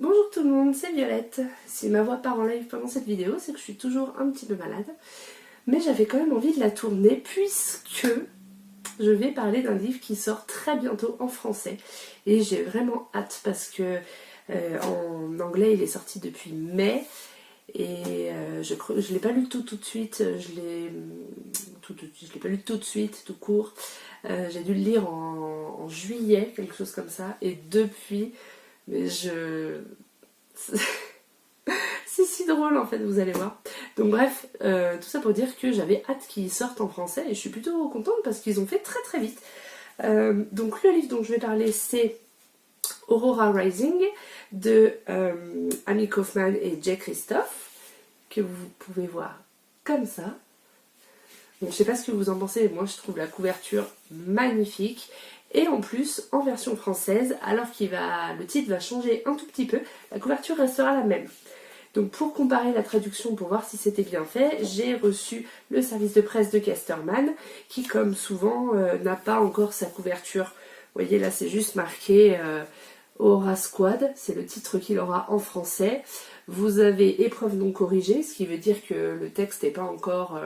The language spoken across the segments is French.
Bonjour tout le monde, c'est Violette. Si ma voix part en live pendant cette vidéo, c'est que je suis toujours un petit peu malade. Mais j'avais quand même envie de la tourner puisque je vais parler d'un livre qui sort très bientôt en français. Et j'ai vraiment hâte parce que en anglais il est sorti depuis mai. Et je ne l'ai pas lu tout de suite, je l'ai pas lu tout de suite, tout court. J'ai dû le lire en juillet, quelque chose comme ça. Et depuis... Mais c'est si drôle en fait, vous allez voir. Donc bref, tout ça pour dire que j'avais hâte qu'ils sortent en français et je suis plutôt contente parce qu'ils ont fait très très vite. Donc le livre dont je vais parler c'est Aurora Rising de Amy Kaufman et Jay Kristoff, que vous pouvez voir comme ça. Donc je sais pas ce que vous en pensez, mais moi je trouve la couverture magnifique. Et en plus, en version française, alors le titre va changer un tout petit peu, la couverture restera la même. Donc pour comparer la traduction, pour voir si c'était bien fait, j'ai reçu le service de presse de Casterman, qui comme souvent n'a pas encore sa couverture. Vous voyez là c'est juste marqué Aura Squad, c'est le titre qu'il aura en français. Vous avez épreuve non corrigée, ce qui veut dire que le texte n'est pas encore...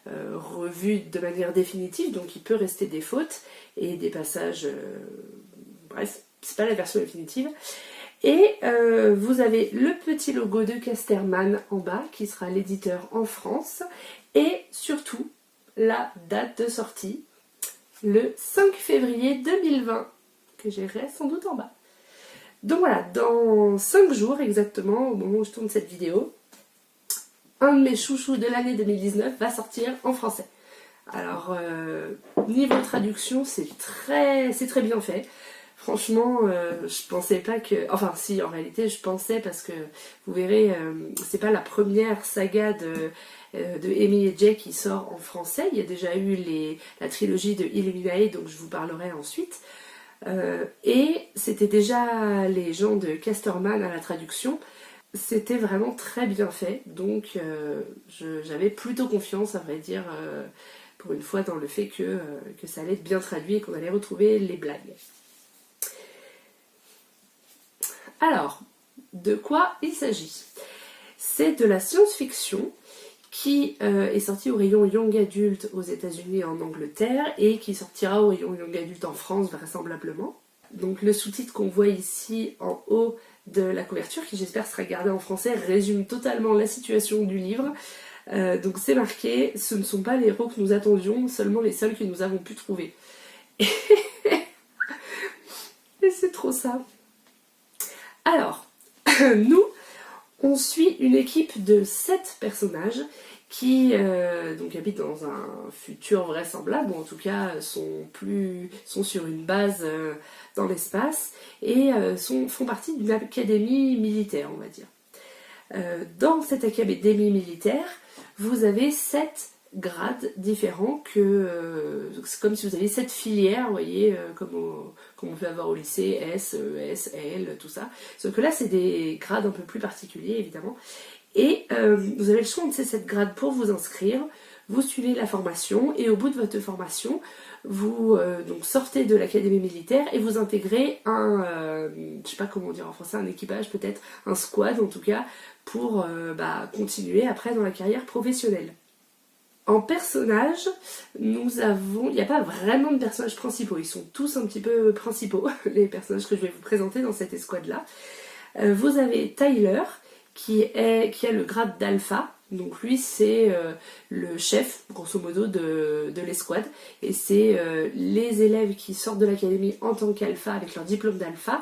revu de manière définitive, donc il peut rester des fautes et des passages, bref, c'est pas la version définitive. Et vous avez le petit logo de Casterman en bas, qui sera l'éditeur en France, et surtout la date de sortie, le 5 février 2020, que j'irai sans doute en bas. Donc voilà, dans 5 jours exactement, au moment où je tourne cette vidéo, un de mes chouchous de l'année 2019 va sortir en français. Alors, niveau traduction, c'est très bien fait. Franchement, je pensais pas que... Enfin, si, en réalité, je pensais parce que, vous verrez, c'est pas la première saga de Amy et Jay qui sort en français. Il y a déjà eu la trilogie de Illuminae, donc je vous parlerai ensuite. Et c'était déjà les gens de Casterman à la traduction. C'était vraiment très bien fait, donc j'avais plutôt confiance, à vrai dire, pour une fois, dans le fait que ça allait être bien traduit et qu'on allait retrouver les blagues. Alors, de quoi il s'agit? C'est de la science-fiction qui est sortie au rayon Young Adult aux États-Unis et en Angleterre et qui sortira au rayon Young Adult en France vraisemblablement. Donc le sous-titre qu'on voit ici en haut de la couverture, qui j'espère sera gardé en français, résume totalement la situation du livre. Donc c'est marqué, ce ne sont pas les héros que nous attendions, seulement les seuls que nous avons pu trouver. Et c'est trop ça. Alors, nous, on suit une équipe de 7 personnages qui donc habitent dans un futur vraisemblable, ou en tout cas sont sur une base dans l'espace, et font partie d'une académie militaire, on va dire. Dans cette académie militaire, vous avez 7 grades différents, c'est comme si vous aviez 7 filières, vous voyez, comme on peut avoir au lycée, S, ES, L, tout ça. Sauf que là, c'est des grades un peu plus particuliers, évidemment. Et vous avez le choix de ces 7 grades pour vous inscrire. Vous suivez la formation et au bout de votre formation, vous donc sortez de l'académie militaire et vous intégrez je sais pas comment dire en français, un équipage peut-être, un squad en tout cas, pour continuer après dans la carrière professionnelle. En personnages, il n'y a pas vraiment de personnages principaux, ils sont tous un petit peu principaux, les personnages que je vais vous présenter dans cette escouade-là. Vous avez Tyler, qui a le grade d'alpha, donc lui c'est le chef, grosso modo, de l'escouade, et c'est les élèves qui sortent de l'académie en tant qu'alpha, avec leur diplôme d'alpha,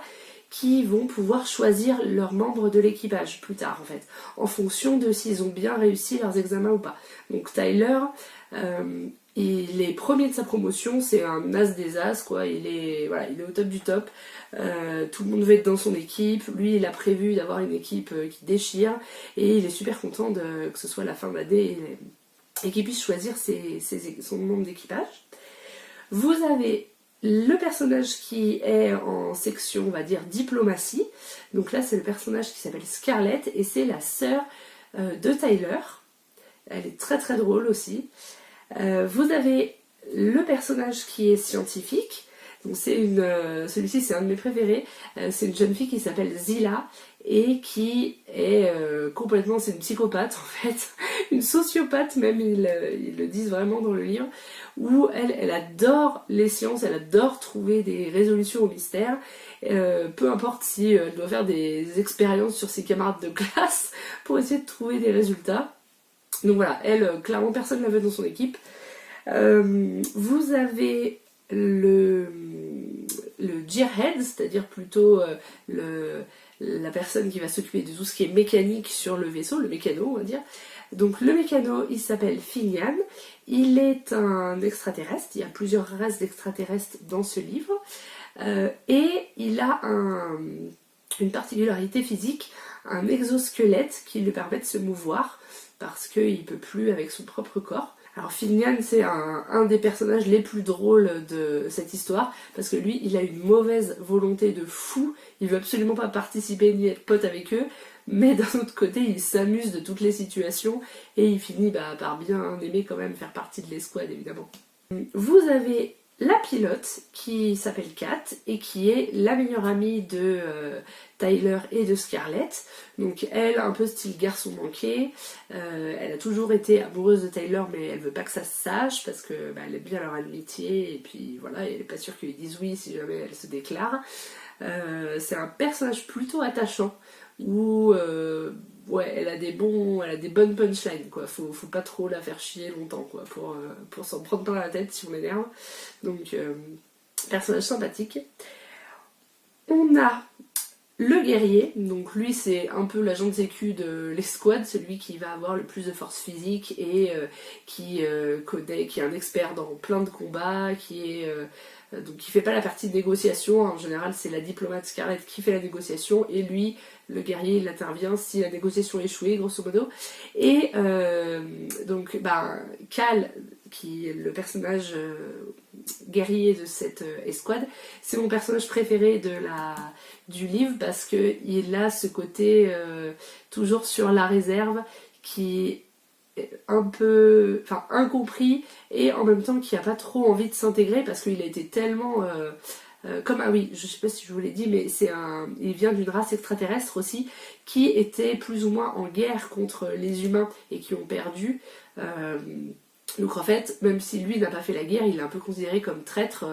qui vont pouvoir choisir leurs membres de l'équipage plus tard en fait, en fonction de s'ils ont bien réussi leurs examens ou pas. Donc Tyler, il est premier de sa promotion, c'est un as des as quoi, il est au top du top, tout le monde veut être dans son équipe, lui il a prévu d'avoir une équipe qui déchire, et il est super content que ce soit la fin d'année et qu'il puisse choisir son membre d'équipage. Vous avez le personnage qui est en section, on va dire, diplomatie. Donc là, c'est le personnage qui s'appelle Scarlett et c'est la sœur de Tyler. Elle est très très drôle aussi. Vous avez le personnage qui est scientifique. Donc celui-ci c'est un de mes préférés. C'est une jeune fille qui s'appelle Zila et qui est complètement, c'est une psychopathe en fait, une sociopathe même, ils le disent vraiment dans le livre, où elle adore les sciences, elle adore trouver des résolutions aux mystères, peu importe si elle doit faire des expériences sur ses camarades de classe pour essayer de trouver des résultats. Donc voilà, elle, clairement personne ne la veut dans son équipe. Vous avez le gearhead, c'est-à-dire plutôt la personne qui va s'occuper de tout ce qui est mécanique sur le vaisseau, le mécano on va dire. Donc le mécano, il s'appelle Finian, il est un extraterrestre, il y a plusieurs races d'extraterrestres dans ce livre, et il a une particularité physique, un exosquelette qui lui permet de se mouvoir, parce qu'il ne peut plus avec son propre corps. Alors Finian, c'est un des personnages les plus drôles de cette histoire, parce que lui, il a une mauvaise volonté de fou, il veut absolument pas participer ni être pote avec eux, mais d'un autre côté, il s'amuse de toutes les situations, et il finit par bien aimer quand même faire partie de l'escouade, évidemment. Vous avez la pilote, qui s'appelle Kat, et qui est la meilleure amie de Tyler et de Scarlett. Donc elle, un peu style garçon manqué, elle a toujours été amoureuse de Tyler, mais elle veut pas que ça se sache, parce que elle aime bien leur amitié, et puis voilà, elle est pas sûre qu'ils disent oui si jamais elle se déclare. C'est un personnage plutôt attachant, où ouais, elle a des bonnes punchlines, quoi. Faut pas trop la faire chier longtemps, quoi, pour s'en prendre plein la tête si on l'énerve. Donc, personnage sympathique. On a le guerrier, donc lui c'est un peu l'agent de sécu de l'escouade, celui qui va avoir le plus de force physique et qui est un expert dans plein de combats, donc qui fait pas la partie de négociation, en général c'est la diplomate Scarlett qui fait la négociation, et lui, le guerrier, il intervient si la négociation échoue, grosso modo. Et donc Cal, qui est le personnage guerrier de cette escouade, c'est mon personnage préféré du livre, parce qu'il a ce côté toujours sur la réserve, qui est un peu incompris, et en même temps qui a pas trop envie de s'intégrer, parce qu'il a été tellement ah oui, je sais pas si je vous l'ai dit, mais il vient d'une race extraterrestre aussi, qui était plus ou moins en guerre contre les humains et qui ont perdu. Donc en fait, même si lui n'a pas fait la guerre, il est un peu considéré comme traître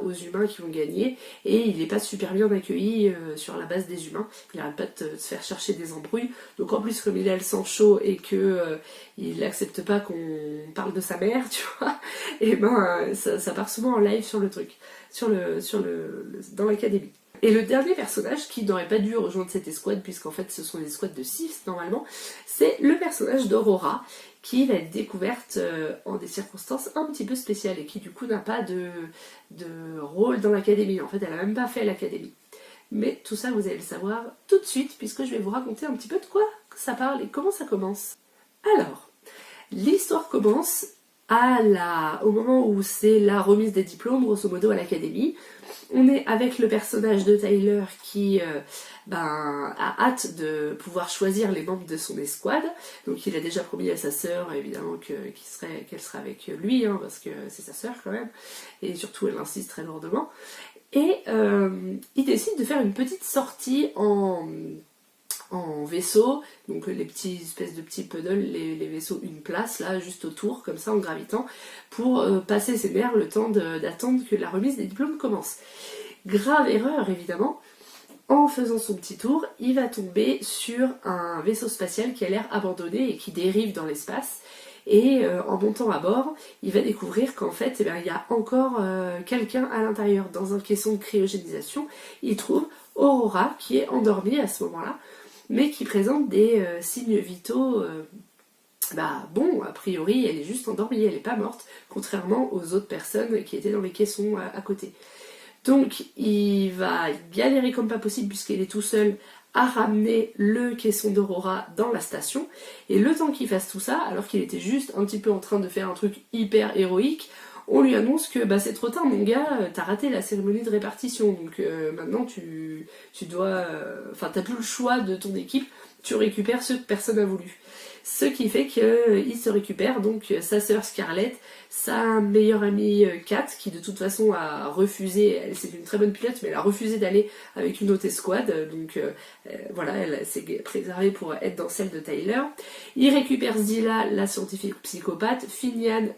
aux humains qui ont gagné, et il n'est pas super bien accueilli sur la base des humains. Il n'arrête pas de se faire chercher des embrouilles. Donc en plus, comme il a le sang chaud et que il n'accepte pas qu'on parle de sa mère, tu vois, et ça part souvent en live sur le truc, dans l'académie. Et le dernier personnage qui n'aurait pas dû rejoindre cette escouade, puisqu'en fait ce sont des escouades de 6 normalement, c'est le personnage d'Aurora, qui va être découverte en des circonstances un petit peu spéciales, et qui du coup n'a pas de rôle dans l'académie. En fait, elle n'a même pas fait l'académie. Mais tout ça, vous allez le savoir tout de suite, puisque je vais vous raconter un petit peu de quoi ça parle et comment ça commence. Alors, l'histoire commence au moment où c'est la remise des diplômes, grosso modo, à l'académie. On est avec le personnage de Tyler qui a hâte de pouvoir choisir les membres de son escouade. Donc il a déjà promis à sa sœur, évidemment, qu'elle serait avec lui, parce que c'est sa sœur quand même. Et surtout, elle insiste très lourdement. Et il décide de faire une petite sortie en vaisseau, donc les petits espèces de petits puddles, les vaisseaux une place là juste autour, comme ça en gravitant, pour passer ses nerfs le temps d'attendre que la remise des diplômes commence. Grave erreur évidemment, en faisant son petit tour, il va tomber sur un vaisseau spatial qui a l'air abandonné et qui dérive dans l'espace. Et en montant à bord, il va découvrir qu'en fait, il y a encore quelqu'un à l'intérieur. Dans un caisson de cryogénisation, il trouve Aurora qui est endormie à ce moment-là, mais qui présente des signes vitaux. Bon, a priori, elle est juste endormie, elle n'est pas morte, contrairement aux autres personnes qui étaient dans les caissons à côté. Donc, il va galérer comme pas possible, puisqu'il est tout seul, à ramener le caisson d'Aurora dans la station. Et le temps qu'il fasse tout ça, alors qu'il était juste un petit peu en train de faire un truc hyper héroïque, on lui annonce que c'est trop tard mon gars, t'as raté la cérémonie de répartition, donc maintenant tu dois... t'as plus le choix de ton équipe, tu récupères ceux que personne n'a voulu. Ce qui fait qu'il se récupère donc sa sœur Scarlett, sa meilleure amie Kat, qui de toute façon a refusé, elle c'est une très bonne pilote, mais elle a refusé d'aller avec une autre escouade, donc voilà, elle s'est préservée pour être dans celle de Tyler. Il récupère Zilla, la scientifique psychopathe, Finian,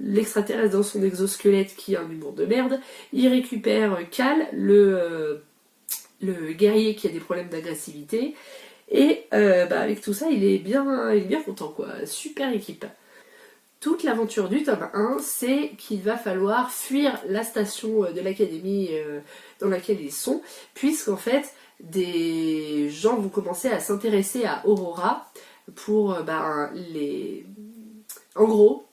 l'extraterrestre dans son exosquelette qui a un humour de merde. Il récupère Cal, le guerrier qui a des problèmes d'agressivité. Et avec tout ça, il est bien content, quoi. Super équipe. Toute l'aventure du tome 1, c'est qu'il va falloir fuir la station de l'académie dans laquelle ils sont, puisqu'en fait, des gens vont commencer à s'intéresser à Aurora pour les... En gros,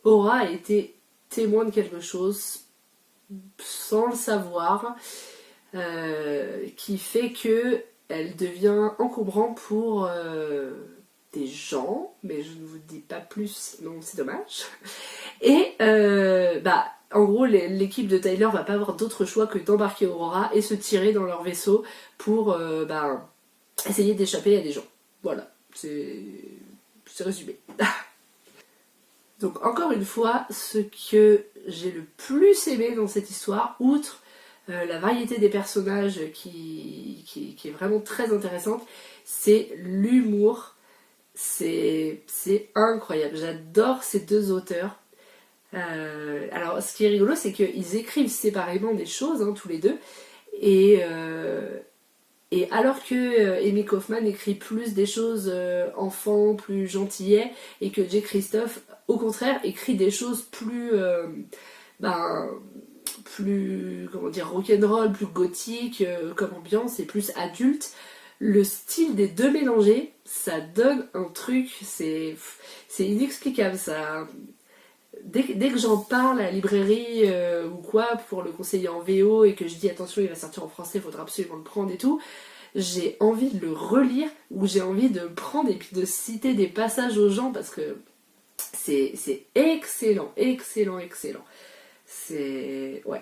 Aurora a été témoin de quelque chose sans le savoir, qui fait que elle devient encombrant pour des gens, mais je ne vous dis pas plus, sinon c'est dommage. Et en gros, l'équipe de Tyler va pas avoir d'autre choix que d'embarquer Aurora et se tirer dans leur vaisseau pour essayer d'échapper à des gens. Voilà, c'est résumé. Donc encore une fois, ce que j'ai le plus aimé dans cette histoire, outre la variété des personnages qui est vraiment très intéressante, c'est l'humour. C'est incroyable. J'adore ces deux auteurs. Alors ce qui est rigolo, c'est qu'ils écrivent séparément des choses, tous les deux. Et alors que Amy Kaufman écrit plus des choses enfants, plus gentillets, et que Jay Christophe, au contraire, écrit des choses plus comment dire, rock'n'roll, plus gothique comme ambiance et plus adulte. Le style des deux mélangés, ça donne un truc, c'est inexplicable. Ça. Dès que j'en parle à la librairie ou quoi pour le conseiller en VO et que je dis attention il va sortir en français, il faudra absolument le prendre et tout, j'ai envie de le relire ou j'ai envie de le prendre et puis de citer des passages aux gens parce que c'est excellent. C'est... Ouais,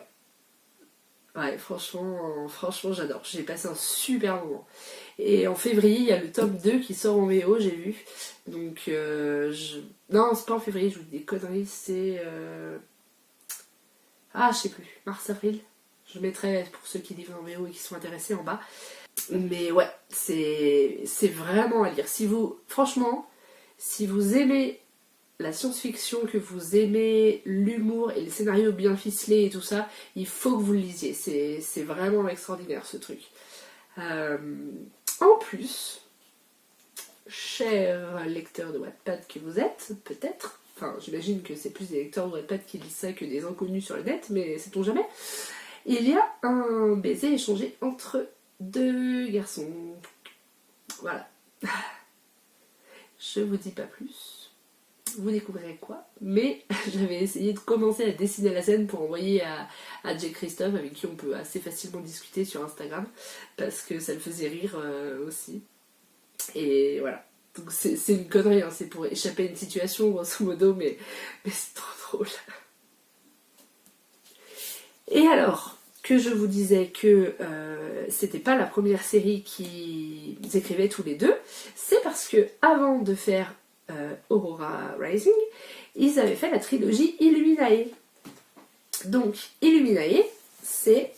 franchement j'adore. J'ai passé un super moment. Et en février, il y a le tome 2 qui sort en VO, j'ai vu. Donc, non, c'est pas en février, je vous dis des conneries, c'est... Ah, je sais plus, mars-avril. Je mettrai pour ceux qui livrent en VO et qui sont intéressés en bas. Mais ouais, c'est vraiment à lire. Franchement, si vous aimez la science-fiction, que vous aimez l'humour et les scénarios bien ficelés et tout ça, il faut que vous le lisiez. C'est vraiment extraordinaire ce truc. En plus, chers lecteurs de Wattpad que vous êtes, peut-être, enfin j'imagine que c'est plus des lecteurs de Wattpad qui lisent ça que des inconnus sur le net, mais sait-on jamais, il y a un baiser échangé entre deux garçons. Voilà. Je vous dis pas plus. Vous découvrirez quoi, mais j'avais essayé de commencer à dessiner la scène pour envoyer à Jay Christophe, avec qui on peut assez facilement discuter sur Instagram, parce que ça le faisait rire aussi. Et voilà. Donc c'est une connerie, c'est pour échapper à une situation grosso modo, mais c'est trop drôle. Et alors, que je vous disais que c'était pas la première série qu'ils écrivaient tous les deux, c'est parce que avant de faire Aurora Rising, ils avaient fait la trilogie Illuminae. Donc Illuminae, c'est...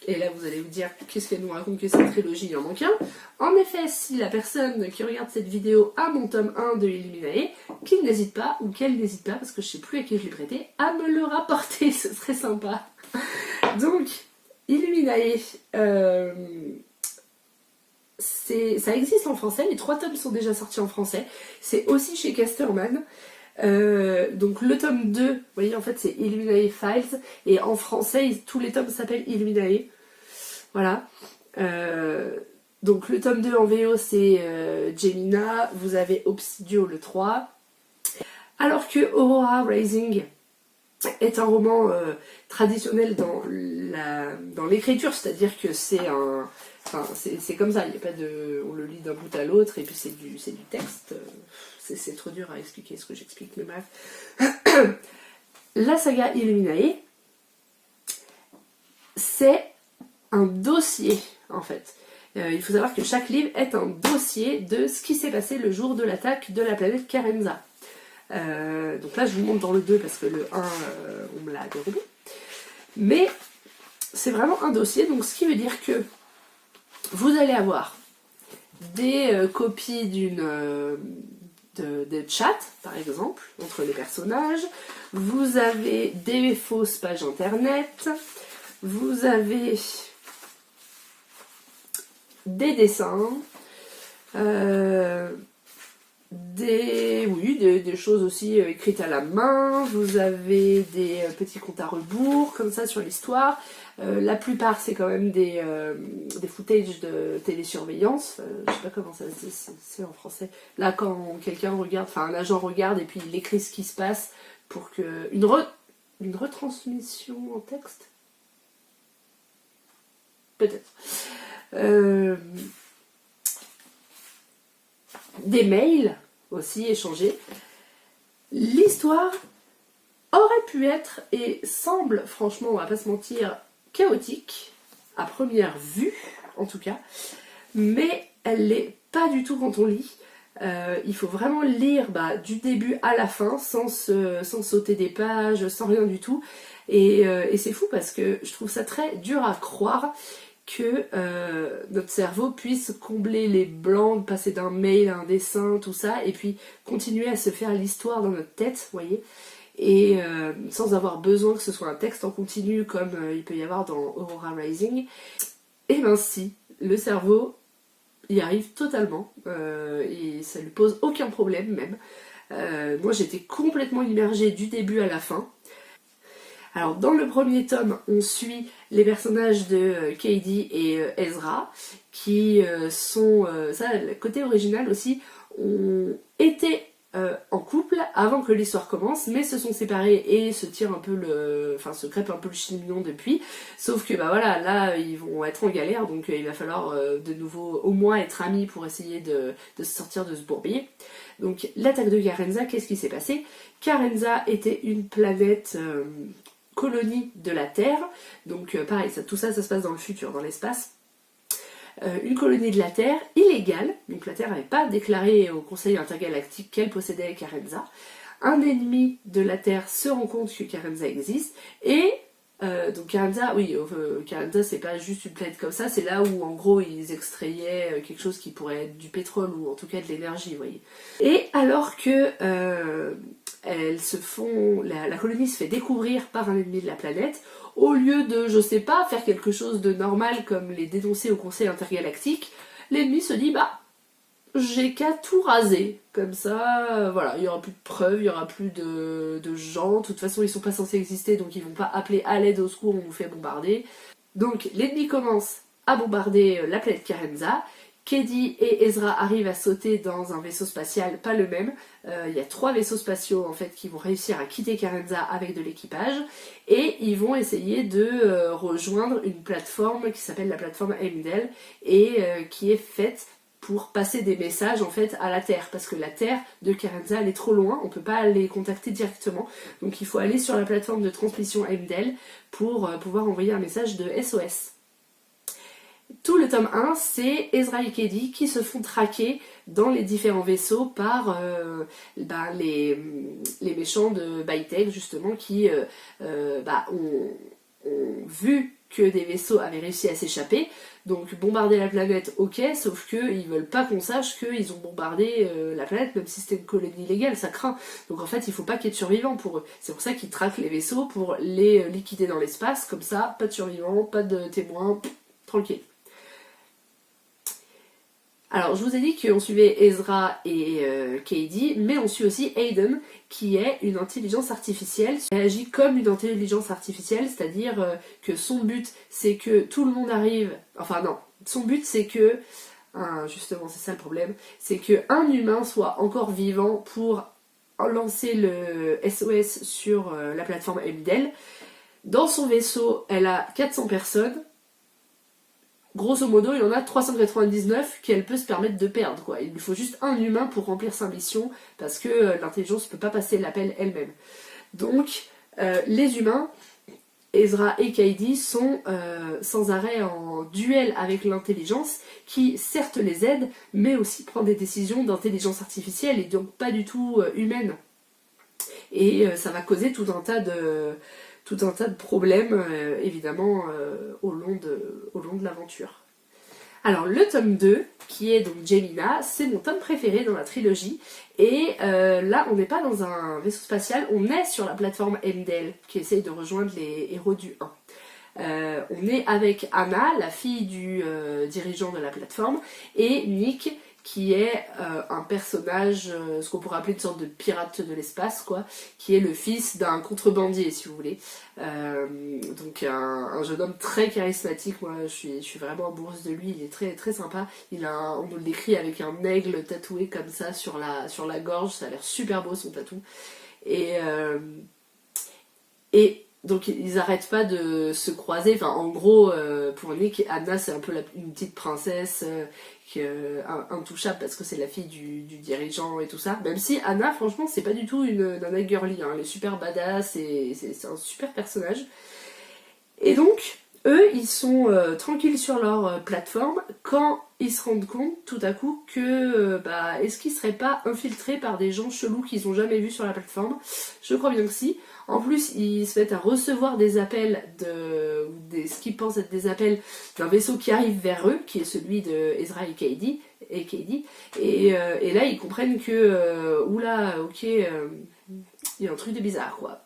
Et là vous allez vous dire, qu'est-ce qu'elle nous raconte que cette trilogie, il en manque un. En effet, si la personne qui regarde cette vidéo a mon tome 1 de Illuminae, qu'il n'hésite pas, ou qu'elle n'hésite pas, parce que je sais plus à qui je l'ai prêté, à me le rapporter, ce serait sympa. Donc, Illuminae, ça existe en français, les 3 tomes sont déjà sortis en français, c'est aussi chez Casterman. Donc le tome 2, vous voyez en fait c'est Illuminae Files, et en français tous les tomes s'appellent Illuminae. Voilà. Donc le tome 2 en VO c'est Gemina, vous avez Obsidio le 3. Alors que Aurora Rising est un roman traditionnel dans l'écriture, c'est-à-dire que c'est un... Enfin, c'est comme ça, il n'y a pas de... On le lit d'un bout à l'autre, et puis c'est du texte. C'est trop dur à expliquer ce que j'explique, mais bref. La saga Illuminae, c'est un dossier, en fait. Il faut savoir que chaque livre est un dossier de ce qui s'est passé le jour de l'attaque de la planète Carenza. Donc là je vous montre dans le 2 parce que le 1 on me l'a dérobé. Mais c'est vraiment un dossier, donc ce qui veut dire que vous allez avoir des copies de chat, par exemple, entre les personnages. Vous avez des fausses pages internet. Vous avez des dessins. Des choses aussi écrites à la main. Vous avez des petits comptes à rebours, comme ça, sur l'histoire. La plupart, c'est quand même des footages de télésurveillance. Je sais pas comment ça se dit, c'est en français. Là, quand quelqu'un regarde, enfin un agent regarde et puis il écrit ce qui se passe pour que... Une retransmission en texte? Peut-être. Des mails aussi échangés. L'histoire aurait pu être et semble, franchement, on va pas se mentir, chaotique, à première vue en tout cas, mais elle l'est pas du tout quand on lit. Il faut vraiment lire du début à la fin sans sauter des pages, sans rien du tout. Et c'est fou parce que je trouve ça très dur à croire que notre cerveau puisse combler les blancs, passer d'un mail à un dessin, tout ça, et puis continuer à se faire l'histoire dans notre tête, vous voyez, et sans avoir besoin que ce soit un texte en continu comme il peut y avoir dans Aurora Rising. Et ben si, le cerveau y arrive totalement, et ça lui pose aucun problème même. Moi j'étais complètement immergée du début à la fin. Alors dans le premier tome, on suit les personnages de Katie et Ezra, qui sont, ça le côté original aussi, ont été en couple avant que l'histoire commence, mais se sont séparés et se tirent un peu se crêpent un peu le chignon depuis. Sauf que voilà, là ils vont être en galère, donc il va falloir de nouveau au moins être amis pour essayer de se sortir de ce bourbier. Donc l'attaque de Carenza, qu'est-ce qui s'est passé? Carenza était une planète colonie de la Terre, donc pareil, tout ça se passe dans le futur, dans l'espace. Une colonie de la Terre illégale, donc la Terre n'avait pas déclaré au Conseil intergalactique qu'elle possédait Carenza. Un ennemi de la Terre se rend compte que Carenza existe, et donc Carenza, Carenza c'est pas juste une planète comme ça, c'est là où en gros ils extrayaient quelque chose qui pourrait être du pétrole ou en tout cas de l'énergie, vous voyez. Et alors que la colonie se fait découvrir par un ennemi de la planète, au lieu de, je sais pas, faire quelque chose de normal comme les dénoncer au Conseil intergalactique, l'ennemi se dit j'ai qu'à tout raser, comme ça, voilà, il n'y aura plus de preuves, il n'y aura plus de gens, de toute façon ils sont pas censés exister, donc ils vont pas appeler à l'aide, au secours, on nous fait bombarder. Donc l'ennemi commence à bombarder la planète Carenza. Katie et Ezra arrivent à sauter dans un vaisseau spatial, pas le même. Il y a 3 vaisseaux spatiaux en fait qui vont réussir à quitter Carenza avec de l'équipage, et ils vont essayer de rejoindre une plateforme qui s'appelle la plateforme Heimdall, et qui est faite pour passer des messages en fait à la Terre, parce que la Terre de Carenza elle est trop loin, on peut pas les contacter directement, donc il faut aller sur la plateforme de transmission Heimdall pour pouvoir envoyer un message de SOS. Tout le tome 1, c'est Ezra et Katie qui se font traquer dans les différents vaisseaux par les méchants de Bytech, justement, qui ont vu que des vaisseaux avaient réussi à s'échapper. Donc bombarder la planète, ok, sauf qu'ils veulent pas qu'on sache qu'ils ont bombardé la planète, même si c'était une colonie illégale, ça craint. Donc en fait, il faut pas qu'il y ait de survivants pour eux. C'est pour ça qu'ils traquent les vaisseaux, pour les liquider dans l'espace, comme ça, pas de survivants, pas de témoins, tranquille. Alors, je vous ai dit qu'on suivait Ezra et Katie, mais on suit aussi Aiden, qui est une intelligence artificielle. Elle agit comme une intelligence artificielle, c'est-à-dire que son but, c'est que tout le monde arrive... Enfin non, son but, c'est que... justement, c'est ça le problème. C'est qu'un humain soit encore vivant pour lancer le SOS sur la plateforme Heimdall. Dans son vaisseau, elle a 400 personnes. Grosso modo, il y en a 399 qu'elle peut se permettre de perdre, quoi. Il lui faut juste un humain pour remplir sa mission, parce que l'intelligence ne peut pas passer l'appel elle-même. Donc, les humains Ezra et Kaidi sont sans arrêt en duel avec l'intelligence qui certes les aide mais aussi prend des décisions d'intelligence artificielle et donc pas du tout humaine. Et ça va causer tout un tas de problèmes évidemment au long de l'aventure. Alors le tome 2, qui est donc Gemina, c'est mon tome préféré dans la trilogie. Et là, on n'est pas dans un vaisseau spatial, on est sur la plateforme Endel, qui essaye de rejoindre les héros du 1. On est avec Anna, la fille du dirigeant de la plateforme, et Nick, qui est un personnage, ce qu'on pourrait appeler une sorte de pirate de l'espace, quoi, qui est le fils d'un contrebandier, si vous voulez. Donc un jeune homme très charismatique, moi je suis vraiment amoureuse de lui, il est très, très sympa. On nous le décrit avec un aigle tatoué comme ça sur la gorge, ça a l'air super beau son tatou. Et donc ils arrêtent pas de se croiser. Enfin, en gros, pour Nick, Anna c'est un peu une petite princesse intouchable parce que c'est la fille du dirigeant et tout ça. Même si Anna, franchement, c'est pas du tout une nana girly. Hein. Elle est super badass et c'est un super personnage. Et donc, eux, ils sont tranquilles sur leur plateforme quand ils se rendent compte tout à coup que est-ce qu'ils seraient pas infiltrés par des gens chelous qu'ils ont jamais vus sur la plateforme. Je crois bien que si. En plus, ils se mettent à recevoir des appels ce qu'ils pensent être des appels d'un vaisseau qui arrive vers eux, qui est celui de Ezra et Kaidi. Et là, ils comprennent que, oula, ok, il y a un truc de bizarre, quoi.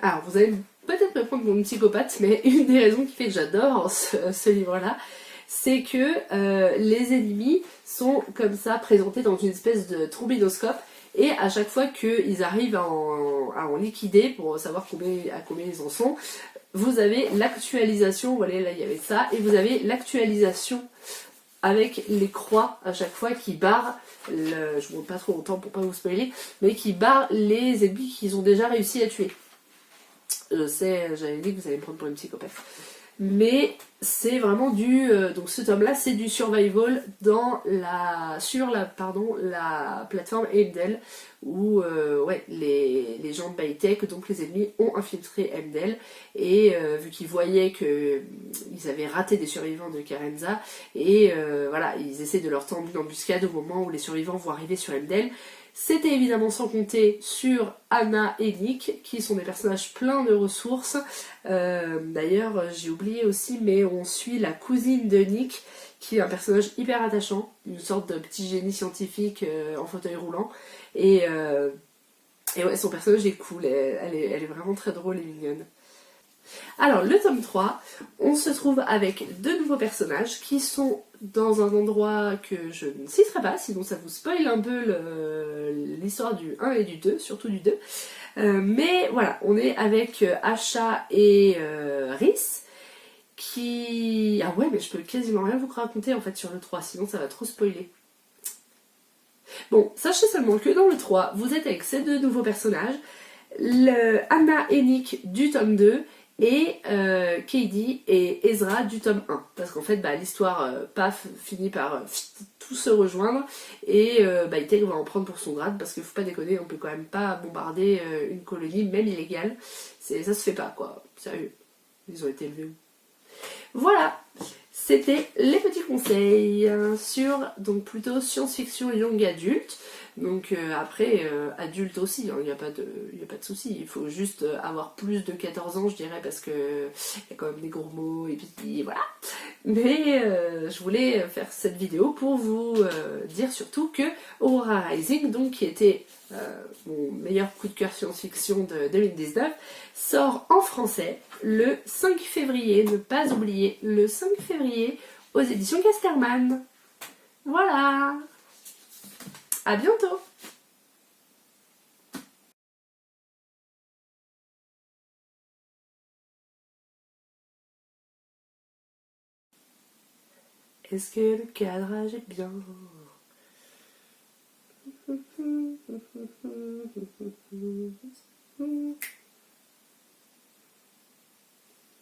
Alors, vous allez peut-être me prendre pour une psychopathe, mais une des raisons qui fait que j'adore ce livre-là, c'est que les ennemis sont comme ça présentés dans une espèce de trombinoscope. Et à chaque fois qu'ils arrivent à en liquider, pour savoir à combien ils en sont, vous avez l'actualisation, voilà, là il y avait ça, et vous avez l'actualisation avec les croix à chaque fois qui barrent, je ne montre pas trop longtemps pour pas vous spoiler, mais qui barrent les ennemis qu'ils ont déjà réussi à tuer. J'avais dit que vous allez me prendre pour une psychopathe. Mais c'est vraiment donc ce tome là c'est du survival sur la plateforme Endel où les gens de Baytech, donc les ennemis, ont infiltré Endel et vu qu'ils voyaient qu'ils avaient raté des survivants de Carenza et voilà, ils essaient de leur tendre une embuscade au moment où les survivants vont arriver sur Endel. C'était évidemment sans compter sur Anna et Nick, qui sont des personnages pleins de ressources. D'ailleurs, j'ai oublié aussi, mais on suit la cousine de Nick, qui est un personnage hyper attachant, une sorte de petit génie scientifique en fauteuil roulant. Et ouais, son personnage est cool, elle est vraiment très drôle et mignonne. Alors, le tome 3, on se trouve avec deux nouveaux personnages qui sont dans un endroit que je ne citerai pas, sinon ça vous spoil un peu l'histoire du 1 et du 2, surtout du 2. Mais voilà, on est avec Asha et Rhys, qui... Ah ouais, mais je peux quasiment rien vous raconter en fait sur le 3, sinon ça va trop spoiler. Bon, sachez seulement que dans le 3, vous êtes avec ces deux nouveaux personnages, Anna et Nick du tome 2, et Kaidi et Ezra du tome 1. Parce qu'en fait, l'histoire, finit par tout se rejoindre, et Baytech va en prendre pour son grade, parce qu'il faut pas déconner, on peut quand même pas bombarder une colonie, même illégale. Ça se fait pas, quoi. Sérieux. Ils ont été élevés où ? Voilà, c'était les petits conseils sur donc plutôt science-fiction young adulte. Donc après, adulte aussi, il n'y a pas de souci. Il faut juste avoir plus de 14 ans, je dirais, parce que il y a quand même des gros mots et puis voilà. Mais je voulais faire cette vidéo pour vous dire surtout que Aurora Rising, donc qui était mon meilleur coup de cœur science-fiction de 2019, sort en français le 5 février. Ne pas oublier, le 5 février aux éditions Casterman. Voilà. À bientôt. Est-ce que le cadrage est bien?